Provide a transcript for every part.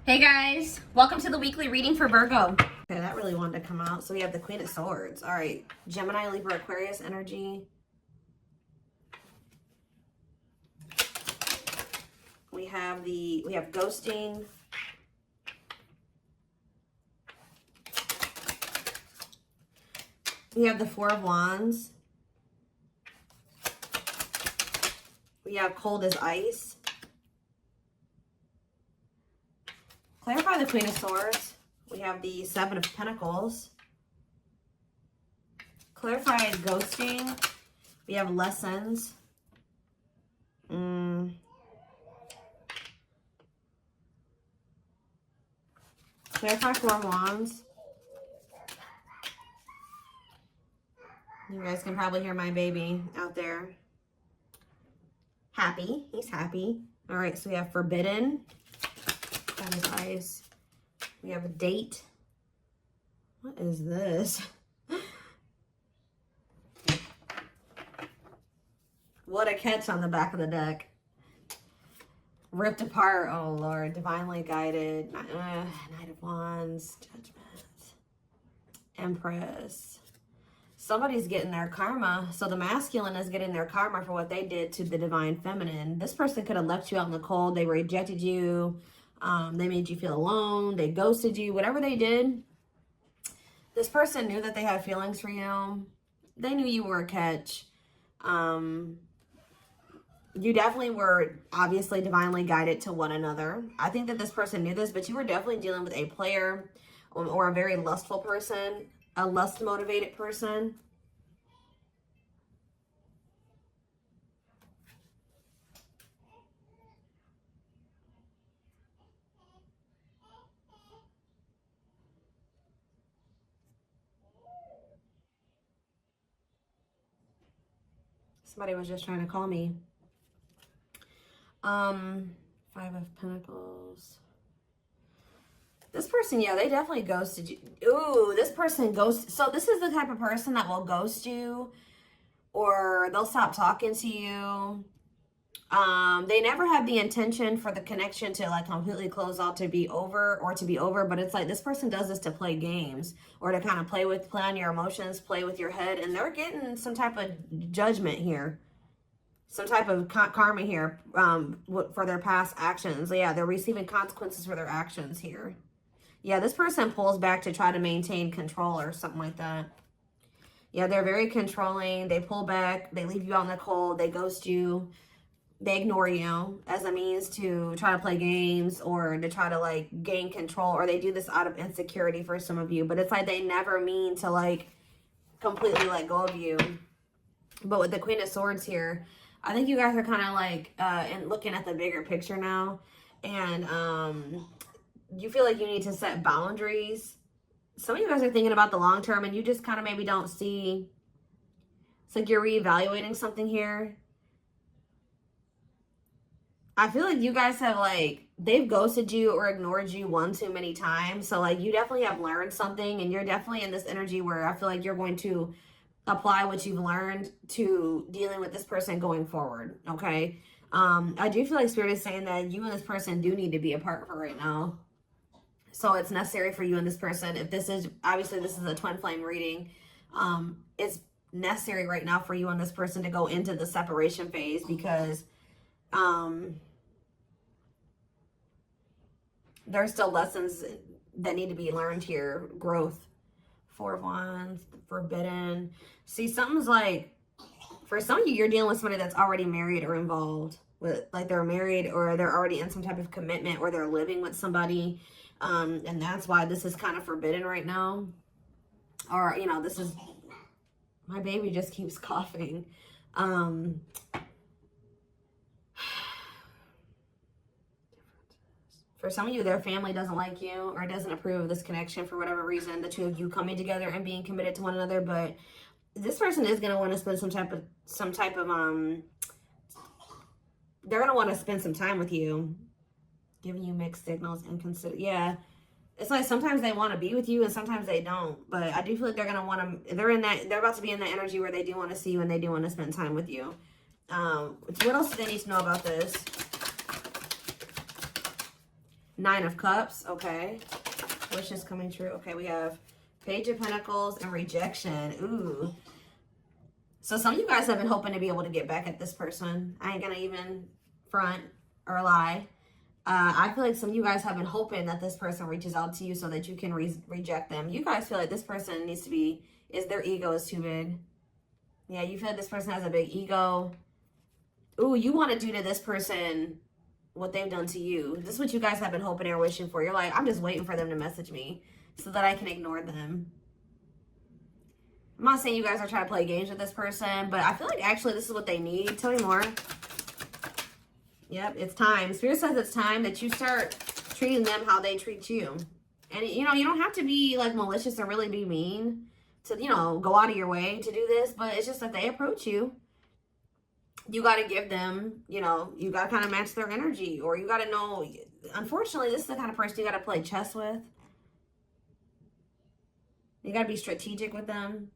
Hey guys, welcome to the weekly reading for Virgo. Okay, that really wanted to come out. So we have the Queen of Swords. All right, Gemini, Libra, Aquarius energy. We have ghosting. We have the Four of Wands. We have cold as ice. Clarify the Queen of Swords. We have the Seven of Pentacles. Clarify ghosting. We have lessons. Clarify Four of Wands. You guys can probably hear my baby out there. Happy. He's happy. All right, so we have forbidden. That is ice. We have a date. What is this? What a catch on the back of the deck. Ripped apart. Oh, Lord. Divinely guided. Knight of Wands. Judgment. Empress. Somebody's getting their karma. So the masculine is getting their karma for what they did to the divine feminine. This person could have left you out in the cold. They rejected you. They made you feel alone. They ghosted you. Whatever they did, this person knew that they had feelings for you. They knew you were a catch. You definitely were obviously divinely guided to one another. I think that this person knew this, but you were definitely dealing with a player or a very lustful person, a lust-motivated person. Somebody was just trying to call me. Five of Pentacles. This person, yeah, they definitely ghosted you. Ooh, this person ghosts. So this is the type of person that will ghost you, or they'll stop talking to you. They never had the intention for the connection to like completely close out, to be over, but it's like this person does this to play games or to kind of play on your emotions, play with your head, and they're getting some type of judgment here. Some type of karma here for their past actions. Yeah, they're receiving consequences for their actions here. Yeah, this person pulls back to try to maintain control or something like that. Yeah, they're very controlling. They pull back. They leave you out in the cold. They ghost you. They ignore you as a means to try to play games or to try to like gain control, or they do this out of insecurity for some of you. But it's like they never mean to like completely let go of you. But with the Queen of Swords here, I think you guys are kind of like and looking at the bigger picture now, and you feel like you need to set boundaries. Some of you guys are thinking about the long term, and you just kind of maybe don't see. It's like you're reevaluating something here. I feel like you guys have like, they've ghosted you or ignored you one too many times. So like you definitely have learned something, and you're definitely in this energy where I feel like you're going to apply what you've learned to dealing with this person going forward. Okay. I do feel like Spirit is saying that you and this person do need to be apart for right now. So it's necessary for you and this person. If this is, obviously this is a twin flame reading. It's necessary right now for you and this person to go into the separation phase, because there's still lessons that need to be learned here. Growth. Four of Wands, forbidden. See, something's like, for some of you, you're dealing with somebody that's already married or involved with, like they're married or they're already in some type of commitment, or they're living with somebody. And that's why this is kind of forbidden right now. Or, you know, this is, my baby just keeps coughing. For some of you, their family doesn't like you or doesn't approve of this connection for whatever reason, the two of you coming together and being committed to one another. But this person is going to want to spend some type of they're going to want to spend some time with you, giving you mixed signals and consider. Yeah. It's like sometimes they want to be with you and sometimes they don't. But I do feel like they're going to want to, they're about to be in that energy where they do want to see you and they do want to spend time with you. What else do they need to know about this? 9 of Cups. Okay. Wishes coming true. Okay, we have Page of Pentacles and rejection. Ooh. So some of you guys have been hoping to be able to get back at this person. I ain't gonna even front or lie. I feel like some of you guys have been hoping that this person reaches out to you so that you can reject them. You guys feel like this person needs to be, their ego is too big. Yeah, you feel like this person has a big ego. Ooh, you want to do to this person what they've done to you. This is what you guys have been hoping and wishing for. You're like, I'm just waiting for them to message me so that I can ignore them. I'm not saying you guys are trying to play games with this person, but I feel like actually this is what they need. Tell me more. Yep, it's time. Spirit says it's time that you start treating them how they treat you. And, you know, you don't have to be, like, malicious or really be mean to, you know, go out of your way to do this. But it's just that they approach you. You got to give them, you know, you got to kind of match their energy. Or you got to know, unfortunately, this is the kind of person you got to play chess with. You got to be strategic with them.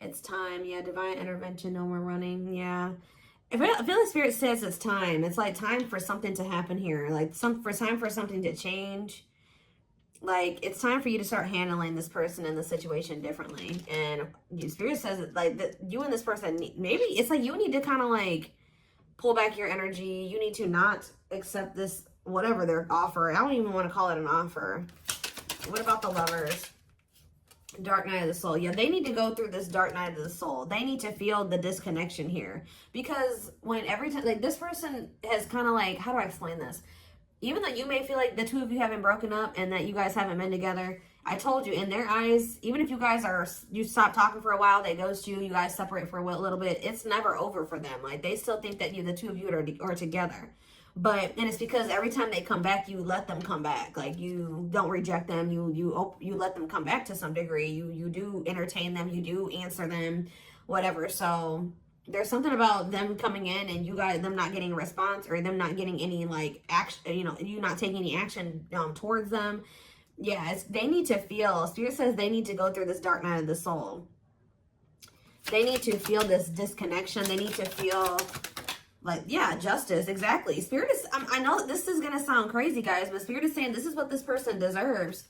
It's time. Yeah, divine intervention. No more running. Yeah. I feel like Spirit says it's time. It's like time for something to happen here. Like time for something to change. Like it's time for you to start handling this person and the situation differently. And Spirit says it like that you and this person, maybe it's like you need to kind of like pull back your energy. You need to not accept this, whatever their offer. I don't even want to call it an offer. What about the Lovers? Dark night of the soul. Yeah, they need to go through this dark night of the soul. They need to feel the disconnection here. Because when every time, like this person has kind of like, how do I explain this? Even though you may feel like the two of you haven't broken up and that you guys haven't been together, I told you, in their eyes, even if you guys you stop talking for a while, they ghost you, you guys separate for a little bit, it's never over for them. Like they still think that the two of you are together. And it's because every time they come back, you let them come back. Like you don't reject them. You let them come back to some degree. You do entertain them. You do answer them, whatever. So there's something about them coming in and them not getting a response or them not getting any like action. You know, you not taking any action towards them. Yeah, they need to feel. Spirit says they need to go through this dark night of the soul. They need to feel this disconnection. They need to feel. Like, yeah, justice, exactly. Spirit is, I know this is going to sound crazy, guys, but Spirit is saying this is what this person deserves.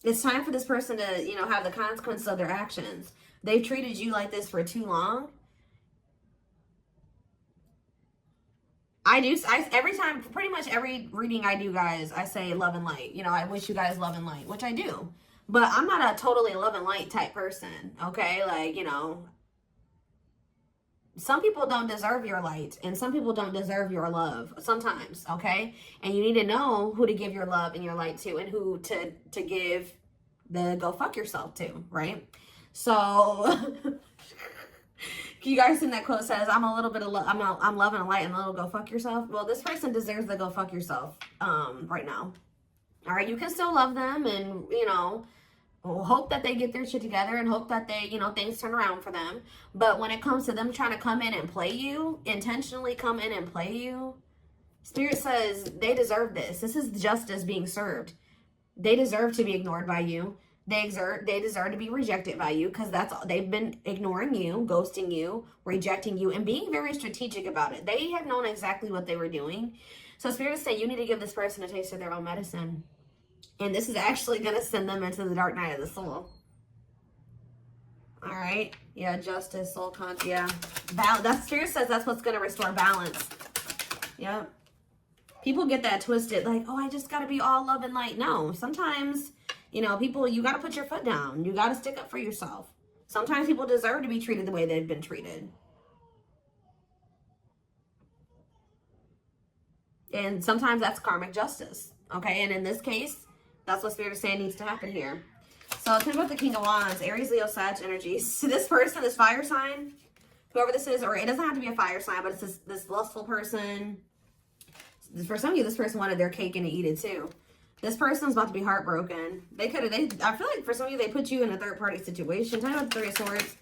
It's time for this person to, you know, have the consequences of their actions. They've treated you like this for too long. Every time, pretty much every reading I do, guys, I say love and light. You know, I wish you guys love and light, which I do. But I'm not a totally love and light type person, okay? Like, you know, some people don't deserve your light and some people don't deserve your love sometimes, okay? And you need to know who to give your love and your light to and who to give the go fuck yourself to, right? So you guys seen that quote says, I'm a little bit of I'm loving a light and a little go fuck yourself. Well, this person deserves the go fuck yourself right now. All right, you can still love them and, you know, hope that they get their shit together and hope that they, you know, things turn around for them. But when it comes to them trying to come in and play you, intentionally come in and play you, Spirit says they deserve this. This is justice being served. They deserve to be ignored by you. They deserve to be rejected by you because that's all. They've been ignoring you, ghosting you, rejecting you, and being very strategic about it. They have known exactly what they were doing. So Spirit is saying you need to give this person a taste of their own medicine. And this is actually going to send them into the dark night of the soul. All right. Yeah, justice, soul conscious. Yeah. That Spirit says that's what's going to restore balance. Yep. People get that twisted. Like, oh, I just got to be all love and light. No. Sometimes, you know, people, you got to put your foot down. You got to stick up for yourself. Sometimes people deserve to be treated the way they've been treated. And sometimes that's karmic justice. Okay. And in this case, that's what Spirit is saying needs to happen here. So tell me about the King of Wands, Aries, Leo, Sag energies. So this person, this fire sign, whoever this is, or it doesn't have to be a fire sign, but it's this lustful person. For some of you, this person wanted their cake and to eat it too. This person's about to be heartbroken. I feel like for some of you, they put you in a third party situation. Tell me about the Three of Swords.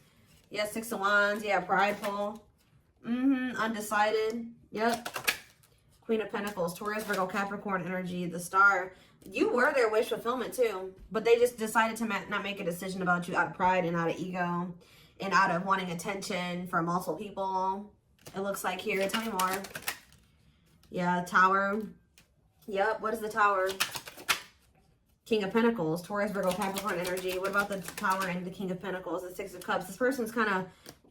Yeah, Six of Wands. Yeah, prideful. Undecided. Yep. Queen of Pentacles, Taurus, Virgo, Capricorn energy, the Star. You were their wish fulfillment too, but they just decided to not make a decision about you out of pride and out of ego and out of wanting attention from multiple people. It looks like here. Tell me more. Yeah, Tower. Yep. What is the Tower? King of Pentacles, Taurus, Virgo, Capricorn energy. What about the Tower and the King of Pentacles, the Six of Cups? This person's kind of,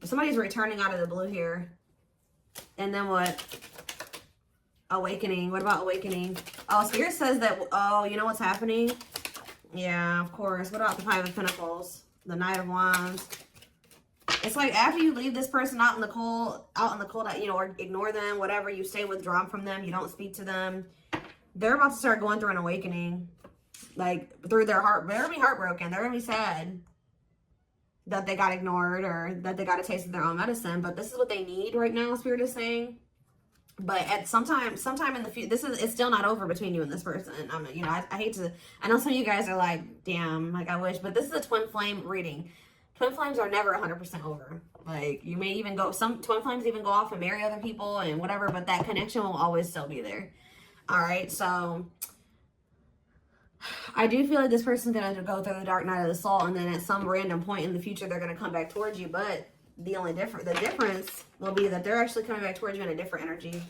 somebody's returning out of the blue here. And then what? Awakening. What about awakening? Oh, Spirit says that, oh, you know what's happening? Yeah, of course. What about the Five of Pentacles? The Knight of Wands. It's like after you leave this person out in the cold, you know, or ignore them, whatever, you stay withdrawn from them, you don't speak to them. They're about to start going through an awakening. Like, through their heart. They're going to be heartbroken. They're going to be sad that they got ignored or that they got a taste of their own medicine. But this is what they need right now, Spirit is saying. But at sometime in the future, it's still not over between you and this person. You know, I hate to, I know some of you guys are like, damn, like I wish, but this is a twin flame reading. Twin flames are never 100% over. Like, you may even go, some twin flames even go off and marry other people and whatever, but that connection will always still be there. All right, so I do feel like this person's going to go through the dark night of the soul, and then at some random point in the future, they're going to come back towards you. But the difference will be that they're actually coming back towards you in a different energy.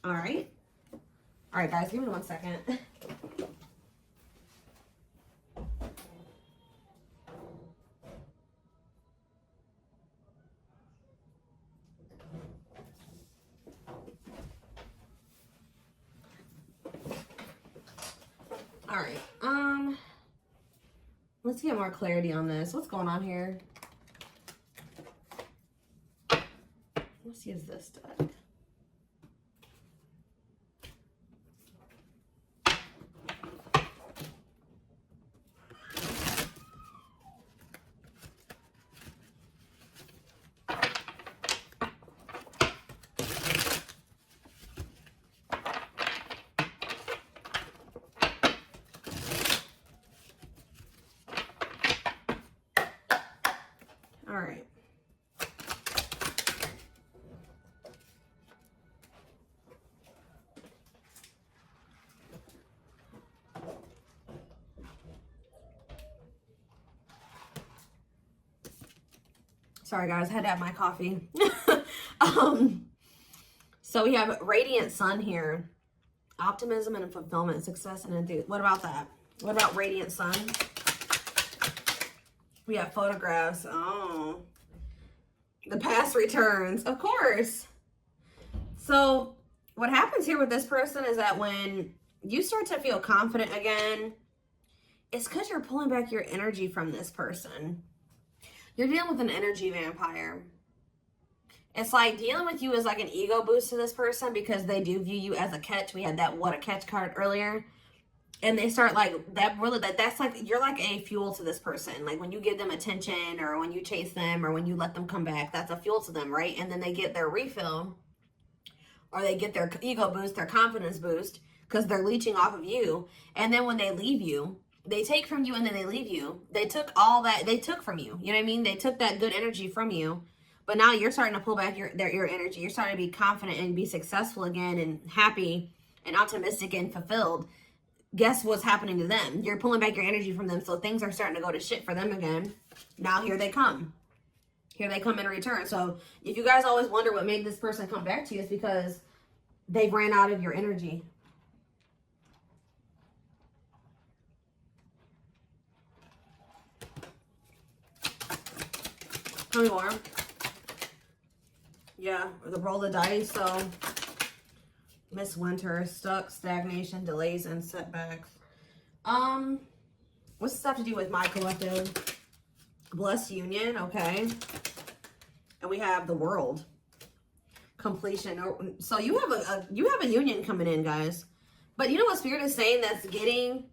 All right. All right, guys, give me 1 second. All right, let's get more clarity on this. What's going on here? Let's use this deck. All right. Sorry guys, I had to have my coffee. So we have radiant sun here. Optimism and fulfillment, success and enthusiasm. What about that? What about radiant sun? We have photographs. Oh, the past returns, of course. So what happens here with this person is that when you start to feel confident again, it's because you're pulling back your energy from this person. You're dealing with an energy vampire. It's like dealing with you is like an ego boost to this person because they do view you as a catch. We had that what a catch card earlier. And they start like that really that's like you're like a fuel to this person. Like when you give them attention or when you chase them or when you let them come back, that's a fuel to them, right? And then they get their refill or they get their ego boost, their confidence boost because they're leeching off of you. And then when they leave you, they take from you and then they leave you. They took all that they took from you. You know what I mean? They took that good energy from you. But now you're starting to pull back your energy. You're starting to be confident and be successful again and happy and optimistic and fulfilled. Guess what's happening to them? You're pulling back your energy from them, so things are starting to go to shit for them again. Now here they come. Here they come in return. So if you guys always wonder what made this person come back to you, it's because they ran out of your energy. Tell me more. Yeah, the roll of the dice. So Miss Winter, stuck, stagnation, delays, and setbacks. What's this have to do with my collective? Blessed union, okay. And we have the world. Completion. So you have a union coming in, guys. But you know what Spirit is saying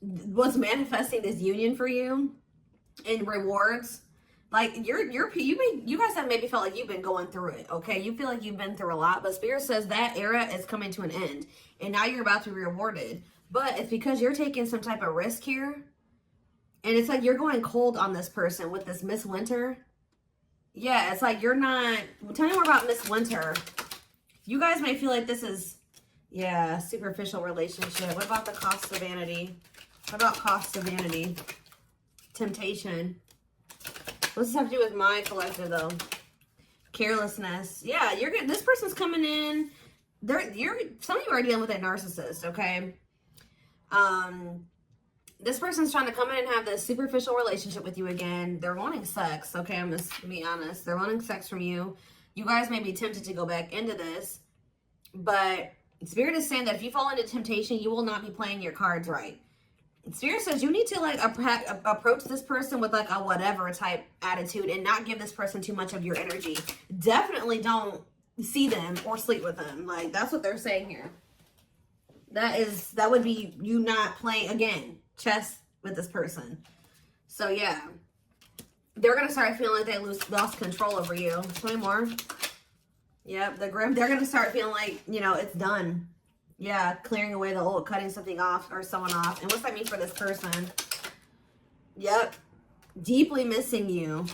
what's manifesting this union for you in rewards? Like you guys have maybe felt like you've been going through it, okay? You feel like you've been through a lot, but Spirit says that era is coming to an end, and now you're about to be rewarded. But it's because you're taking some type of risk here, and it's like you're going cold on this person with this Miss Winter. Yeah, it's like you're not. Tell me more about Miss Winter. You guys may feel like this is, yeah, superficial relationship. What about the cost of vanity? What about cost of vanity? Temptation. What's this have to do with my collective, though? Carelessness. Yeah, you're good. This person's coming in. some of you are dealing with a narcissist, okay? This person's trying to come in and have this superficial relationship with you again. They're wanting sex, okay? I'm just gonna be honest. They're wanting sex from you. You guys may be tempted to go back into this, but Spirit is saying that if you fall into temptation, you will not be playing your cards right. Spirit says you need to like approach this person with like a whatever type attitude and not give this person too much of your energy. Definitely don't see them or sleep with them. Like, that's what they're saying here. That would be you not playing, again, chess with this person. So yeah, they're gonna start feeling like they lost control over you. 20 more. Yep, they're gonna start feeling like, you know, it's done. Yeah, clearing away the old, cutting something off or someone off. And what's that mean for this person? Yep, deeply missing you.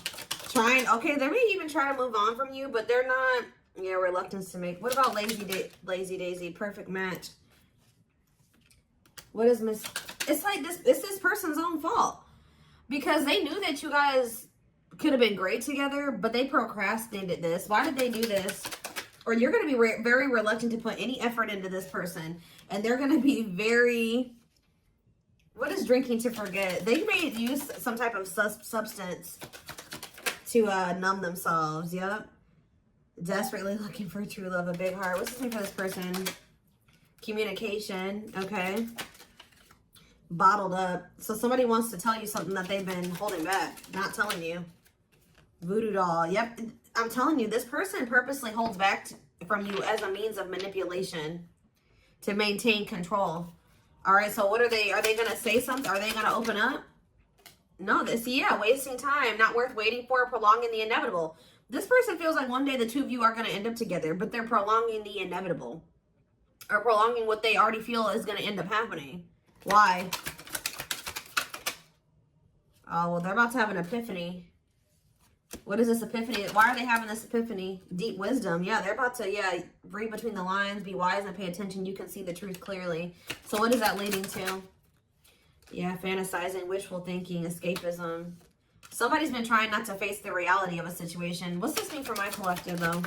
Okay, they may even try to move on from you, but they're not. Yeah, reluctance to make. What about Lazy Daisy? Perfect match. What is it's like it's this person's own fault, because they knew that you guys could have been great together, but they procrastinated this. Why did they do this? Or you're going to be very reluctant to put any effort into this person, and they're going to be very, what is drinking to forget? They may use some type of substance to numb themselves. Yep. Desperately looking for true love, a big heart. What's the name for this person? Communication. Okay. Bottled up. So somebody wants to tell you something that they've been holding back, not telling you. Voodoo doll. Yep. I'm telling you, this person purposely holds back from you as a means of manipulation to maintain control. All right. So what are they going to say something? Are they going to open up? No, wasting time, not worth waiting for, prolonging the inevitable. This person feels like one day the two of you are going to end up together, but they're prolonging the inevitable, or prolonging what they already feel is going to end up happening. Why? Oh, well, they're about to have an epiphany. What is this epiphany? Why are they having this epiphany? Deep wisdom. Yeah, they're about to, read between the lines, be wise and pay attention. You can see the truth clearly. So what is that leading to? Yeah, fantasizing, wishful thinking, escapism. Somebody's been trying not to face the reality of a situation. What's this mean for my collective, though?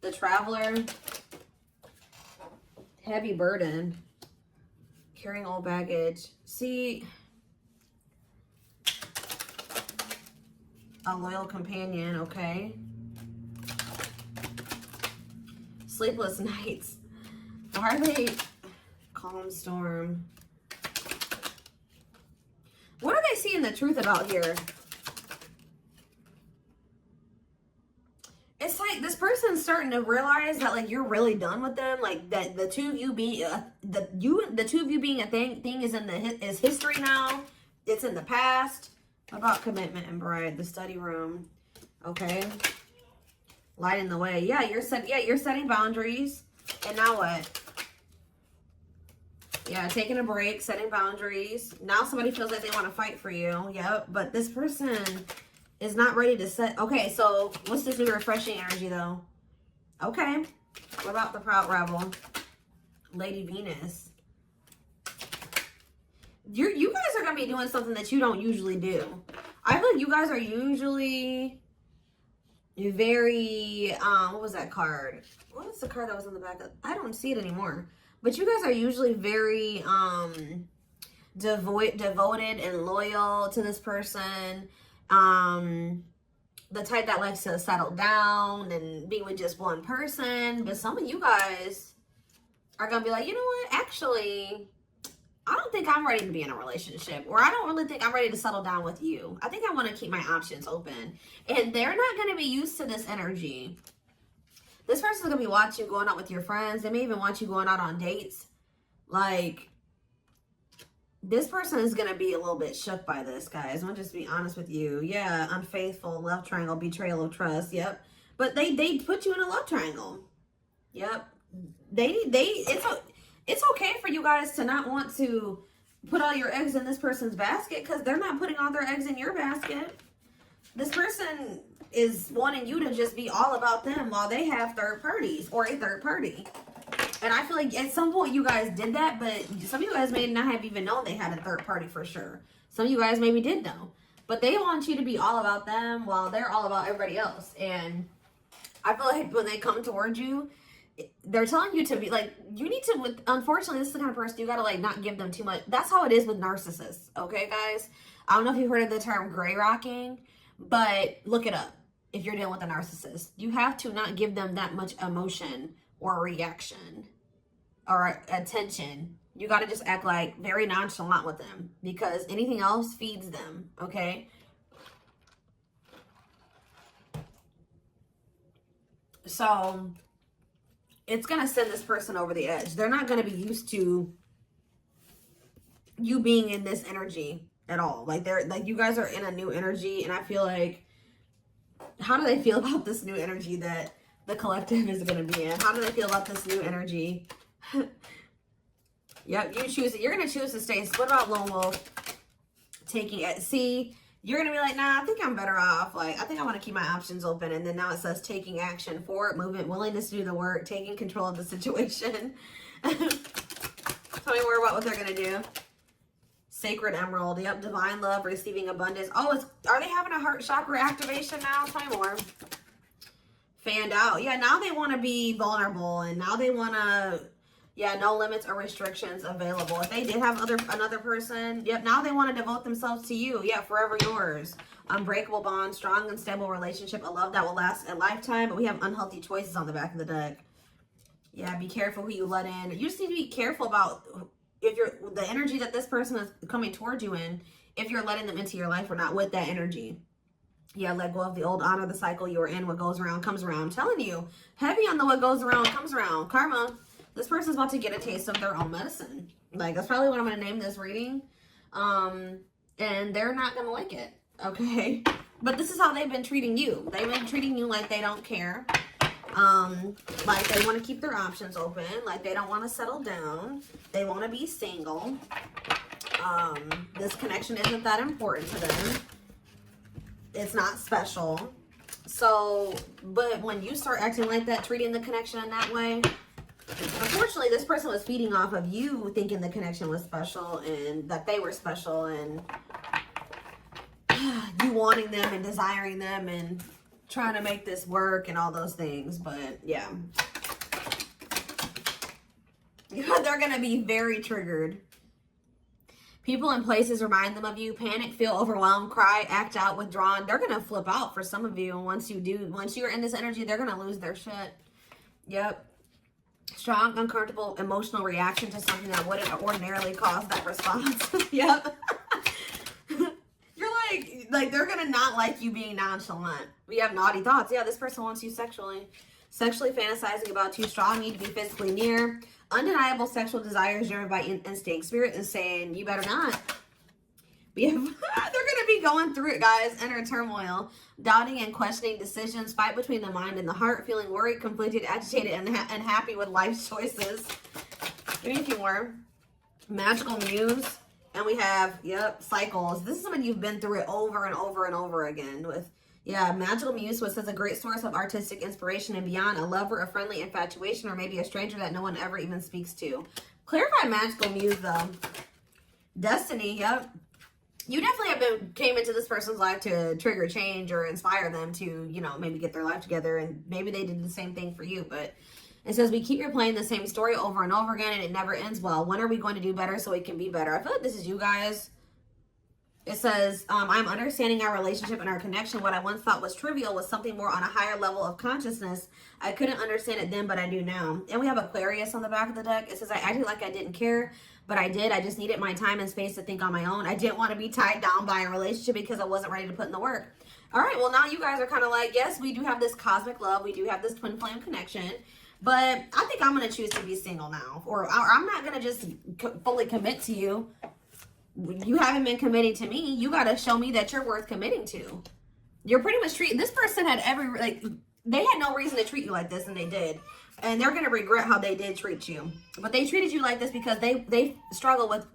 The Traveler. Heavy burden. Carrying old baggage. See, a loyal companion, okay. Sleepless nights. Why are they? Calm storm. What are they seeing the truth about here? It's like this person's starting to realize that like you're really done with them. Like that the two of you being the two of you being a thing is is history now. It's in the past. About commitment and bride, the study room. Okay. Lighting the way. Yeah, you're setting boundaries. And now what? Yeah, taking a break, setting boundaries. Now somebody feels like they want to fight for you. Yep. But this person is not ready to set. Okay, so what's this new refreshing energy though? Okay. What about the Proud Rebel? Lady Venus. You guys are going to be doing something that you don't usually do. I feel like you guys are usually very, what was that card? What was the card that was on the back? I don't see it anymore. But you guys are usually very devoted and loyal to this person. The type that likes to settle down and be with just one person. But some of you guys are going to be like, you know what? Actually, I don't think I'm ready to be in a relationship, or I don't really think I'm ready to settle down with you. I think I want to keep my options open. And they're not going to be used to this energy. This person's going to be watching you going out with your friends. They may even want you going out on dates. Like, this person is going to be a little bit shook by this, guys. I'm going to just be honest with you. Yeah, unfaithful, love triangle, betrayal of trust. Yep. But they put you in a love triangle. Yep. It's okay for you guys to not want to put all your eggs in this person's basket, because they're not putting all their eggs in your basket. This person is wanting you to just be all about them while they have third parties or a third party. And I feel like at some point you guys did that, but some of you guys may not have even known they had a third party for sure. Some of you guys maybe did know. But they want you to be all about them while they're all about everybody else. And I feel like when they come towards you, they're telling you to be like, you need to, unfortunately, this is the kind of person you gotta like not give them too much. That's how it is with narcissists, okay, guys? I don't know if you've heard of the term gray rocking, but look it up if you're dealing with a narcissist. You have to not give them that much emotion or reaction or attention. You gotta just act like very nonchalant with them because anything else feeds them, okay? So it's going to send this person over the edge. They're not going to be used to you being in this energy at all. Like they're like, you guys are in a new energy. And I feel like, how do they feel about this new energy that the collective is going to be in? How do they feel about this new energy? Yep, you choose it. You're going to choose to stay. So what about Lone Wolf taking it? See, you're going to be like, nah, I think I'm better off. Like, I think I want to keep my options open. And then now it says taking action, forward movement, willingness to do the work, taking control of the situation. Tell me more about what they're going to do. Sacred Emerald. Yep, divine love, receiving abundance. Oh, are they having a heart chakra activation now? Tell me more. Fanned out. Yeah, now they want to be vulnerable. And now they want to... Yeah, no limits or restrictions available. If they did have another person, yep, now they want to devote themselves to you. Yeah, forever yours. Unbreakable bond, strong and stable relationship, a love that will last a lifetime. But we have unhealthy choices on the back of the deck. Yeah, be careful who you let in. You just need to be careful about if the energy that this person is coming towards you in, if you're letting them into your life or not with that energy. Yeah, let go of the old, honor the cycle you're in. What goes around comes around. I'm telling you, heavy on the what goes around comes around. Karma. This person's about to get a taste of their own medicine. Like, that's probably what I'm going to name this reading. And they're not going to like it. Okay? But this is how they've been treating you. They've been treating you like they don't care. Like they want to keep their options open. Like they don't want to settle down. They want to be single. This connection isn't that important to them. It's not special. So, but when you start acting like that, treating the connection in that way... Unfortunately, this person was feeding off of you thinking the connection was special and that they were special and you wanting them and desiring them and trying to make this work and all those things. But yeah, they're going to be very triggered. People and places remind them of you. Panic, feel overwhelmed, cry, act out, withdrawn. They're going to flip out for some of you. And once you're in this energy, they're going to lose their shit. Yep. Strong, uncomfortable, emotional reaction to something that wouldn't ordinarily cause that response. Yep. You're like they're gonna not like you being nonchalant. We have naughty thoughts. Yeah, this person wants you sexually fantasizing about you. Strong need to be physically near. Undeniable sexual desires driven by instinct. Spirit is saying you better not. They're gonna be going through it, guys. Inner turmoil, doubting and questioning decisions, fight between the mind and the heart, feeling worried, conflicted, agitated, and unhappy with life's choices. Give me a few more. Magical muse, and we have cycles. This is when you've been through it over and over and over again. With magical muse, which says a great source of artistic inspiration and beyond, a lover, a friendly infatuation, or maybe a stranger that no one ever even speaks to. Clarify magical muse though. Destiny, yep. You definitely came into this person's life to trigger change or inspire them to, maybe get their life together. And maybe they did the same thing for you. But it says, we keep replaying the same story over and over again and it never ends well. When are we going to do better so it can be better? I feel like this is you guys. It says, I'm understanding our relationship and our connection. What I once thought was trivial was something more on a higher level of consciousness. I couldn't understand it then, but I do now. And we have Aquarius on the back of the deck. It says, I acted like I didn't care, but I did. I just needed my time and space to think on my own. I didn't want to be tied down by a relationship because I wasn't ready to put in the work. All right, well, now you guys are kind of like, yes, we do have this cosmic love. We do have this twin flame connection. But I think I'm going to choose to be single now. Or I'm not going to just fully commit to you. You haven't been committing to me. You got to show me that you're worth committing to. You're pretty much treating... This person had they had no reason to treat you like this, and they did. And they're going to regret how they did treat you. But they treated you like this because they struggle with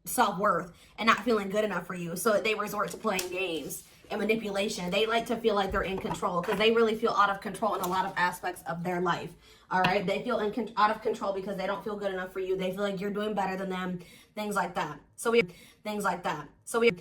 self-worth and not feeling good enough for you. So they resort to playing games and manipulation. They like to feel like they're in control because they really feel out of control in a lot of aspects of their life. All right? They feel out of control because they don't feel good enough for you. They feel like you're doing better than them. Things like that. So we